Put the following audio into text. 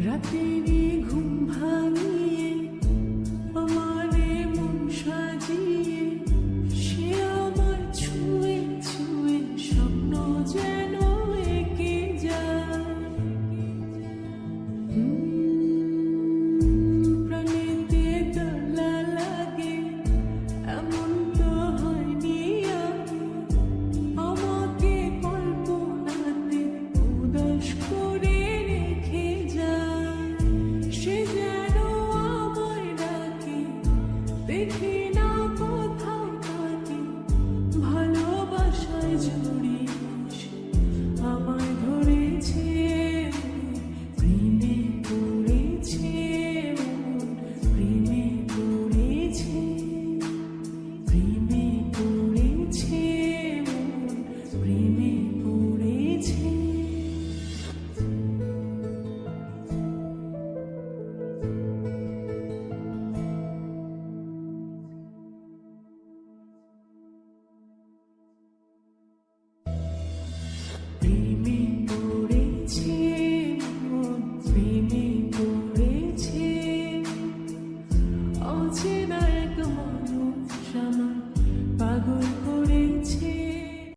রাতেরই ঘুম ভাঙিয়ে আমারে মন সাজিয়ে সে আমার ছুঁয়ে ছুঁয়ে স্বপ্ন যেন এঁকে যায়। প্রাণেতে দোলা লাগে এমন তো হয়নি আগে, আমাকে কল্পনাতে উদাস করে রেখে যায়। সে যেন আমায় ডাকে, দেখি না কোথাও তাকে, ভালোবাসায় জড়িয়ে আমায় ধরেছে, প্রেমে পড়েছে, প্রেমে পড়েছে, প্রেমে পড়েছে, প্রেমে পড়েছে। প্রেমে পড়েছে মন, প্রেমে পড়েছে, অচেনা